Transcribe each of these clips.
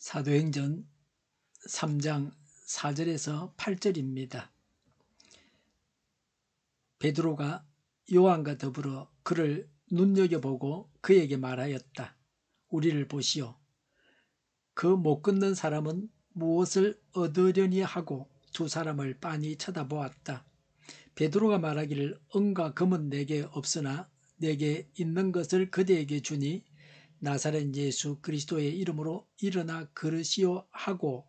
사도행전 3장 4절에서 8절입니다. 베드로가 요한과 더불어 그를 눈여겨보고 그에게 말하였다. 우리를 보시오. 그 못 걷는 사람은 무엇을 얻으려니 하고 두 사람을 빤히 쳐다보았다. 베드로가 말하기를 은과 금은 내게 없으나 내게 있는 것을 그대에게 주니 나사렛 예수 그리스도의 이름으로 일어나 걸으시오 하고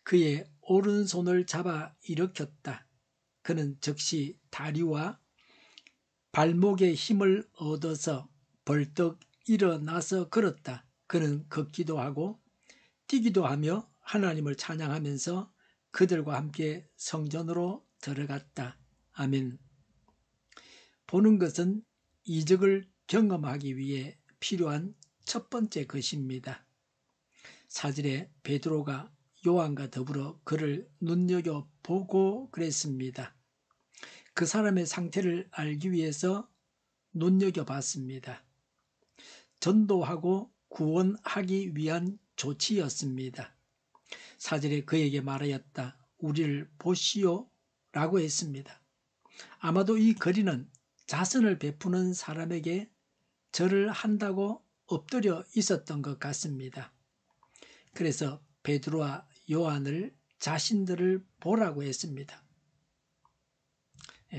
그의 오른손을 잡아 일으켰다. 그는 즉시 다리와 발목에 힘을 얻어서 벌떡 일어나서 걸었다. 그는 걷기도 하고 뛰기도 하며 하나님을 찬양하면서 그들과 함께 성전으로 들어갔다. 아멘. 보는 것은 이적을 경험하기 위해 필요한 첫 번째 것입니다. 4절에 베드로가 요한과 더불어 그를 눈여겨보고 그랬습니다. 그 사람의 상태를 알기 위해서 눈여겨봤습니다. 전도하고 구원하기 위한 조치였습니다. 4절에 그에게 말하였다. 우리를 보시오 라고 했습니다. 아마도 이 거리는 자선을 베푸는 사람에게 절을 한다고 엎드려 있었던 것 같습니다. 그래서 베드로와 요한을 자신들을 보라고 했습니다.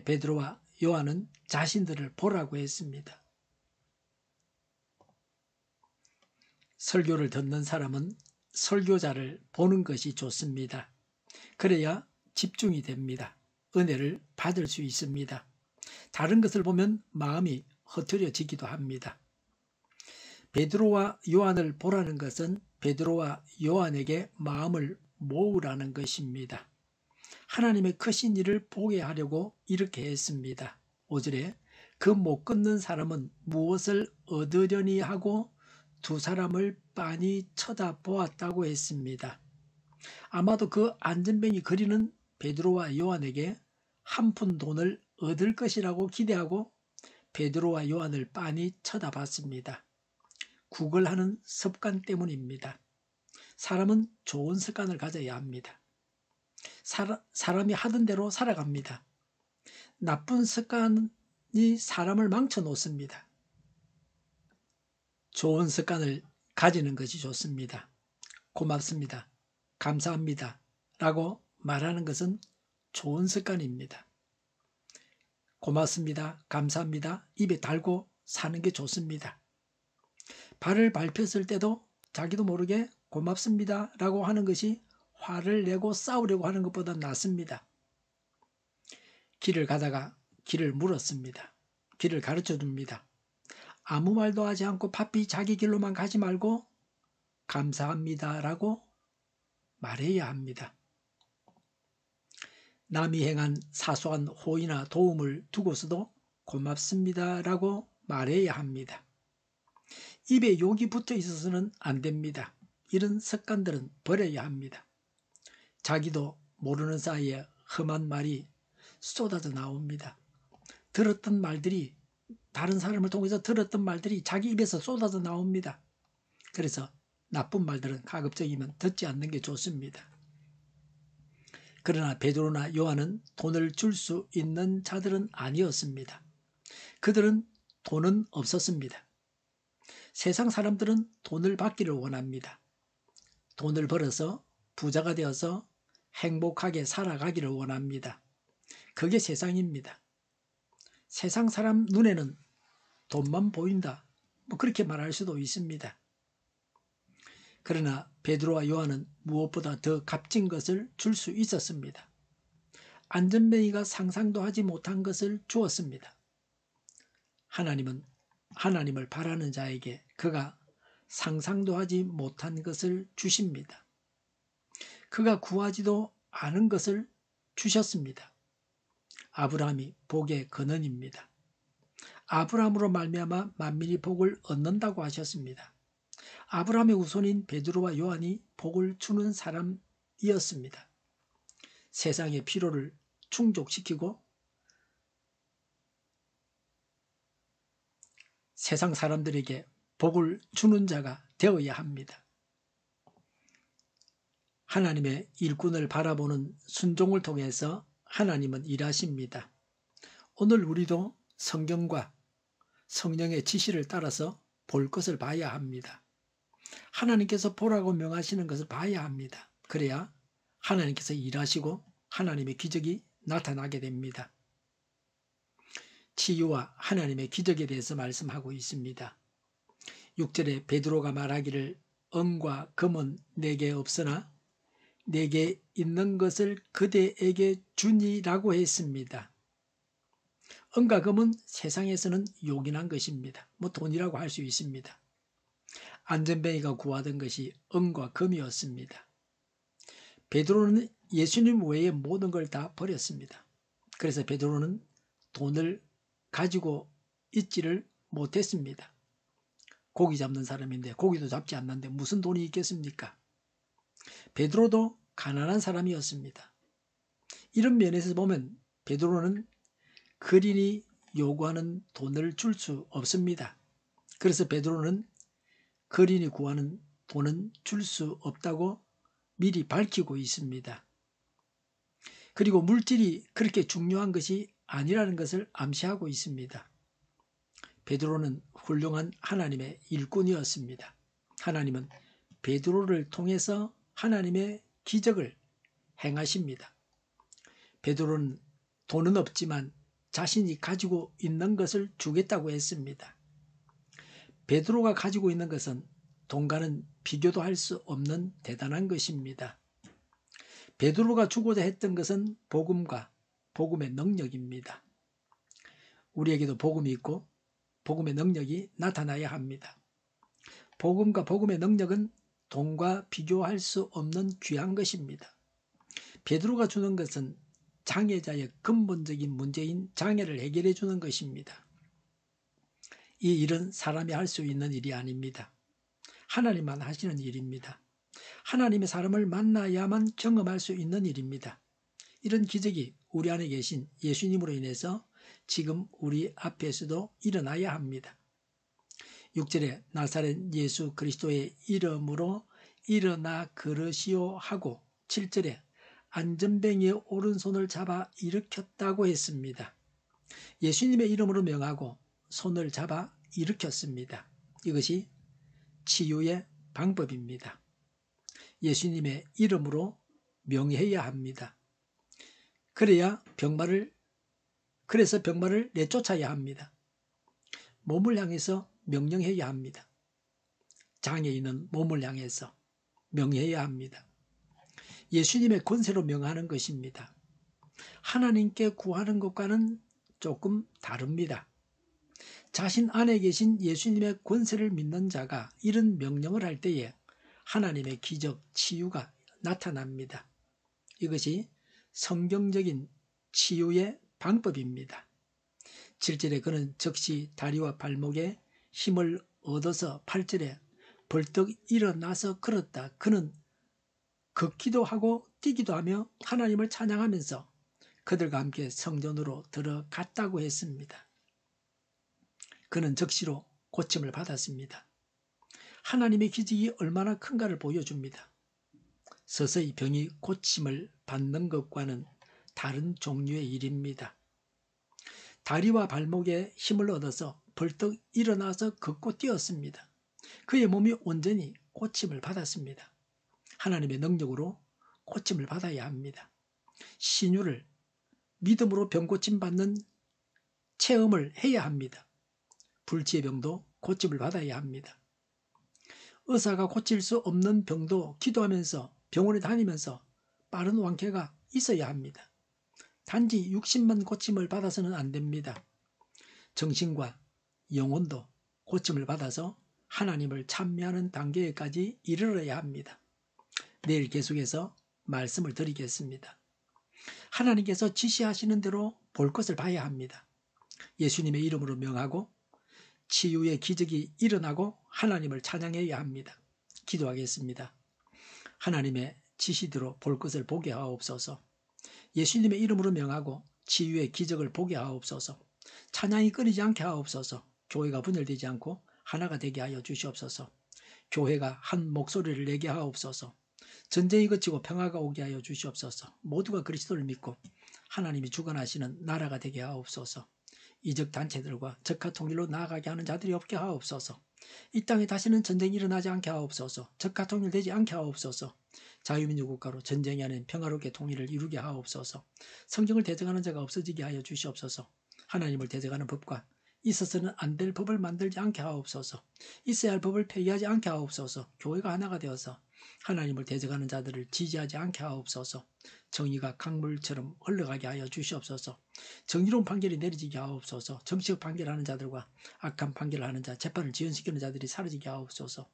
베드로와 요한은 자신들을 보라고 했습니다. 설교를 듣는 사람은 설교자를 보는 것이 좋습니다. 그래야 집중이 됩니다. 은혜를 받을 수 있습니다. 다른 것을 보면 마음이 흐트러지기도 합니다. 베드로와 요한을 보라는 것은 베드로와 요한에게 마음을 모으라는 것입니다. 하나님의 크신 일을 보게 하려고 이렇게 했습니다. 5절에 그 못 걷는 사람은 무엇을 얻으려니 하고 두 사람을 빤히 쳐다보았다고 했습니다. 아마도 그 안전뱅이 거리는 베드로와 요한에게 한 푼 돈을 얻을 것이라고 기대하고 베드로와 요한을 빤히 쳐다봤습니다. 구걸하는 습관 때문입니다. 사람은 좋은 습관을 가져야 합니다. 사람이 하던 대로 살아갑니다. 나쁜 습관이 사람을 망쳐 놓습니다. 좋은 습관을 가지는 것이 좋습니다. 고맙습니다. 감사합니다. 라고 말하는 것은 좋은 습관입니다. 고맙습니다. 감사합니다. 입에 달고 사는 게 좋습니다. 발을 밟혔을 때도 자기도 모르게 고맙습니다. 라고 하는 것이 화를 내고 싸우려고 하는 것보다 낫습니다. 길을 가다가 길을 물었습니다. 길을 가르쳐 줍니다. 아무 말도 하지 않고 바삐 자기 길로만 가지 말고 감사합니다. 라고 말해야 합니다. 남이 행한 사소한 호의나 도움을 두고서도 고맙습니다. 라고 말해야 합니다. 입에 욕이 붙어 있어서는 안 됩니다. 이런 습관들은 버려야 합니다. 자기도 모르는 사이에 험한 말이 쏟아져 나옵니다. 들었던 말들이 다른 사람을 통해서 들었던 말들이 자기 입에서 쏟아져 나옵니다. 그래서 나쁜 말들은 가급적이면 듣지 않는 게 좋습니다. 그러나 베드로나 요한은 돈을 줄 수 있는 자들은 아니었습니다. 그들은 돈은 없었습니다. 세상 사람들은 돈을 받기를 원합니다. 돈을 벌어서 부자가 되어서 행복하게 살아가기를 원합니다. 그게 세상입니다. 세상 사람 눈에는 돈만 보인다. 그렇게 말할 수도 있습니다. 그러나 베드로와 요한은 무엇보다 더 값진 것을 줄 수 있었습니다. 안전뱅이가 상상도 하지 못한 것을 주었습니다. 하나님은 하나님을 바라는 자에게 그가 상상도 하지 못한 것을 주십니다. 그가 구하지도 않은 것을 주셨습니다. 아브라함이 복의 근원입니다. 아브라함으로 말미암아 만민이 복을 얻는다고 하셨습니다. 아브라함의 후손인 베드로와 요한이 복을 주는 사람이었습니다. 세상의 필요를 충족시키고 세상 사람들에게 복을 주는 자가 되어야 합니다. 하나님의 일꾼을 바라보는 순종을 통해서 하나님은 일하십니다. 오늘 우리도 성경과 성령의 지시를 따라서 볼 것을 봐야 합니다. 하나님께서 보라고 명하시는 것을 봐야 합니다. 그래야 하나님께서 일하시고 하나님의 기적이 나타나게 됩니다. 치유와 하나님의 기적에 대해서 말씀하고 있습니다. 6절에 베드로가 말하기를 은과 금은 내게 없으나 내게 있는 것을 그대에게 주니라고 했습니다. 은과 금은 세상에서는 요긴한 것입니다. 돈이라고 할 수 있습니다. 안전뱅이가 구하던 것이 은과 금이었습니다. 베드로는 예수님 외에 모든 걸 다 버렸습니다. 그래서 베드로는 돈을 가지고 있지를 못했습니다. 고기 잡는 사람인데 고기도 잡지 않는데 무슨 돈이 있겠습니까? 베드로도 가난한 사람이었습니다. 이런 면에서 보면 베드로는 거린이 요구하는 돈을 줄 수 없습니다. 그래서 베드로는 거린이 구하는 돈은 줄 수 없다고 미리 밝히고 있습니다. 그리고 물질이 그렇게 중요한 것이 아니라는 것을 암시하고 있습니다. 베드로는 훌륭한 하나님의 일꾼이었습니다. 하나님은 베드로를 통해서 하나님의 기적을 행하십니다. 베드로는 돈은 없지만 자신이 가지고 있는 것을 주겠다고 했습니다. 베드로가 가지고 있는 것은 돈과는 비교도 할 수 없는 대단한 것입니다. 베드로가 주고자 했던 것은 복음과 복음의 능력입니다. 우리에게도 복음이 있고 복음의 능력이 나타나야 합니다. 복음과 복음의 능력은 돈과 비교할 수 없는 귀한 것입니다. 베드로가 주는 것은 장애자의 근본적인 문제인 장애를 해결해 주는 것입니다. 이 일은 사람이 할 수 있는 일이 아닙니다. 하나님만 하시는 일입니다. 하나님의 사람을 만나야만 경험할 수 있는 일입니다. 이런 기적이 우리 안에 계신 예수님으로 인해서 지금 우리 앞에서도 일어나야 합니다. 6절에 나사렛 예수 그리스도의 이름으로 일어나 걸으시오 하고 7절에 안전뱅이의 오른손을 잡아 일으켰다고 했습니다. 예수님의 이름으로 명하고 손을 잡아 일으켰습니다. 이것이 치유의 방법입니다. 예수님의 이름으로 명해야 합니다. 그래서 병마를 내쫓아야 합니다. 몸을 향해서 명령해야 합니다. 장애인은 몸을 향해서 명해야 합니다. 예수님의 권세로 명하는 것입니다. 하나님께 구하는 것과는 조금 다릅니다. 자신 안에 계신 예수님의 권세를 믿는 자가 이런 명령을 할 때에 하나님의 기적, 치유가 나타납니다. 이것이 성경적인 치유의 방법입니다. 7절에 그는 즉시 다리와 발목에 힘을 얻어서 8절에 벌떡 일어나서 걸었다. 그는 걷기도 하고 뛰기도 하며 하나님을 찬양하면서 그들과 함께 성전으로 들어갔다고 했습니다. 그는 즉시로 고침을 받았습니다. 하나님의 기적이 얼마나 큰가를 보여줍니다. 서서히 병이 고침을 받는 것과는 다른 종류의 일입니다. 다리와 발목에 힘을 얻어서 벌떡 일어나서 걷고 뛰었습니다. 그의 몸이 온전히 고침을 받았습니다. 하나님의 능력으로 고침을 받아야 합니다. 신유를 믿음으로 병고침 받는 체험을 해야 합니다. 불치의 병도 고침을 받아야 합니다. 의사가 고칠 수 없는 병도 기도하면서 병원에 다니면서 빠른 완쾌가 있어야 합니다. 단지 육신만 고침을 받아서는 안 됩니다. 정신과 영혼도 고침을 받아서 하나님을 찬미하는 단계까지 이르러야 합니다. 내일 계속해서 말씀을 드리겠습니다. 하나님께서 지시하시는 대로 볼 것을 봐야 합니다. 예수님의 이름으로 명하고 치유의 기적이 일어나고 하나님을 찬양해야 합니다. 기도하겠습니다. 하나님의 지시대로 볼 것을 보게 하옵소서. 예수님의 이름으로 명하고 치유의 기적을 보게 하옵소서. 찬양이 끊이지 않게 하옵소서. 교회가 분열되지 않고 하나가 되게 하여 주시옵소서. 교회가 한 목소리를 내게 하옵소서. 전쟁이 그치고 평화가 오게 하여 주시옵소서. 모두가 그리스도를 믿고 하나님이 주관하시는 나라가 되게 하옵소서. 이적 단체들과 적화 통일로 나아가게 하는 자들이 없게 하옵소서. 이 땅에 다시는 전쟁이 일어나지 않게 하옵소서. 적화 통일되지 않게 하옵소서. 자유민주 국가로 전쟁이 아닌 평화롭게 통일을 이루게 하옵소서. 성경을 대적하는 자가 없어지게 하여 주시옵소서. 하나님을 대적하는 법과 있어서는 안 될 법을 만들지 않게 하옵소서. 있어야 할 법을 폐기하지 않게 하옵소서. 교회가 하나가 되어서 하나님을 대적하는 자들을 지지하지 않게 하옵소서. 정의가 강물처럼 흘러가게 하여 주시옵소서. 정의로운 판결이 내려지게 하옵소서. 정치적 판결하는 자들과 악한 판결을 하는 자, 재판을 지연시키는 자들이 사라지게 하옵소서.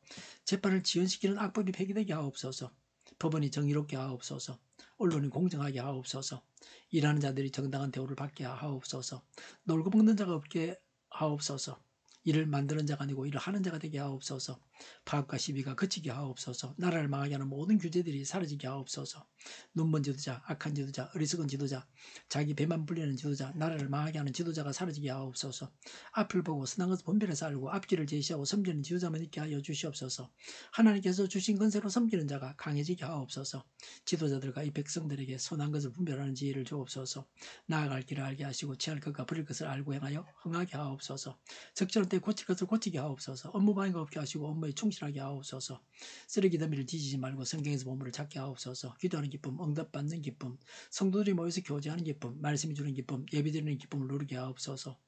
재판을 지연시키는 악법이 폐기되게 하옵소서. 법원이 정의롭게 하옵소서. 언론이 공정하게 하옵소서. 일하는 자들이 정당한 대우를 받게 하옵소서. 놀고 먹는 자가 없게 하옵소서. 일을 만드는 자가 아니고 일을 하는 자가 되게 하옵소서. 파업과 시비가 그치게 하옵소서. 나라를 망하게 하는 모든 규제들이 사라지게 하옵소서. 눈먼 지도자, 악한 지도자, 어리석은 지도자, 자기 배만 불리는 지도자, 나라를 망하게 하는 지도자가 사라지게 하옵소서. 앞을 보고 선한 것을 분별해서 알고 앞길을 제시하고 섬기는 지도자만 있게 하여 주시옵소서. 하나님께서 주신 권세로 섬기는 자가 강해지게 하옵소서. 지도자들과 이 백성들에게 선한 것을 분별하는 지혜를 주옵소서. 나아갈 길을 알게 하시고 취할 것과 버릴 것을 알고 행하여 흥하게 하옵소서. 적절한 때 고칠 것을 고치게 하옵소서. 업무 방해가 없게 하시고 업무에 충실하게 하옵소서. 쓰레기 더미를 뒤지지 말고 성경에서 보물을 찾게 하옵소서. 기도하는 기쁨, 응답받는 기쁨, 성도들이 모여서 교제하는 기쁨, 말씀이 주는 기쁨, 예비드리는 기쁨을 누리게 하옵소서.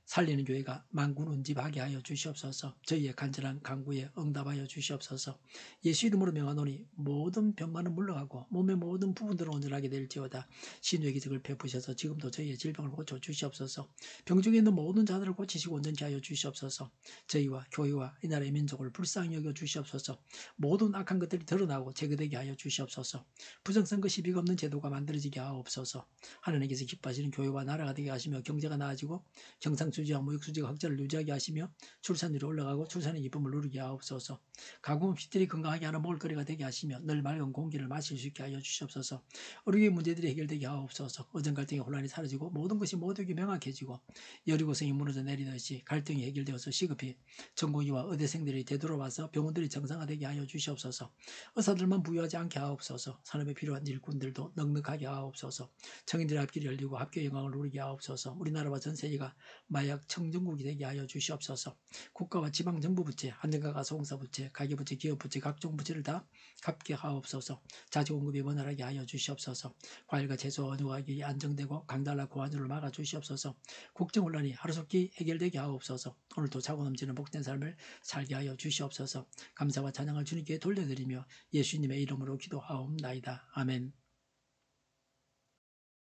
살리는 교회가 만군운집하게 하여 주시옵소서. 저희의 간절한 간구에 응답하여 주시옵소서. 예수 이름으로 명하노니 모든 병만은 물러가고 몸의 모든 부분들은 온전하게 될지어다. 신유의 기적을 베푸셔서 지금도 저희의 질병을 고쳐 주시옵소서. 병 중에 있는 모든 자들을 고치시고 온전케 하여 주시옵소서. 저희와 교회와 이 나라의 민족을 불쌍히 여겨 주시옵소서. 모든 악한 것들이 드러나고 제거되게 하여 주시옵소서. 부정선거 시비가 없는 제도가 만들어지게 하옵소서. 하나님께서 기뻐하시는 교회와 나라가 되게 하시며 경제가 나아지고 경상수지와 무역수지가 흑자를 유지하게 하시며 출산율이 올라가고 출산의 기쁨을 누리게 하옵소서. 가뭄 시들이 건강하게 하는 먹을거리가 되게 하시며 늘 맑은 공기를 마실 수 있게 하여 주시옵소서. 우리의 문제들이 해결되게 하옵소서. 의정 갈등의 혼란이 사라지고 모든 것이 모두에게 명확해지고 여리고성이 무너져 내리듯이 갈등이 해결되어서 시급히 전공의와 의대생들이 되돌아와서 병원들이 정상화되게 하여 주시옵소서. 의사들만 부유하지 않게 하옵소서. 산업에 필요한 일꾼들도 넉넉하게 하옵소서. 청인들의 앞길이 열리고 합교의 영광을 누리게 하옵소서. 우리나라와 전 세계가 마약 청정국이 되게 하여 주시옵소서. 국가와 지방정부부채, 한정가가 소공사부채, 가계부채, 기업부채, 각종 부채를 다 갚게 하옵소서. 자주공급이 원활하게 하여 주시옵소서. 과일과 채소 어느 가격이 안정되고 강달라 고환율을 막아 주시옵소서. 국정혼란이 하루속히 해결되게 하옵소서. 오늘도 차고 넘치는 복된 삶을 살게 하여 주시옵소서. 감사와 찬양을 주님께 돌려드리며 예수님의 이름으로 기도하옵나이다. 아멘.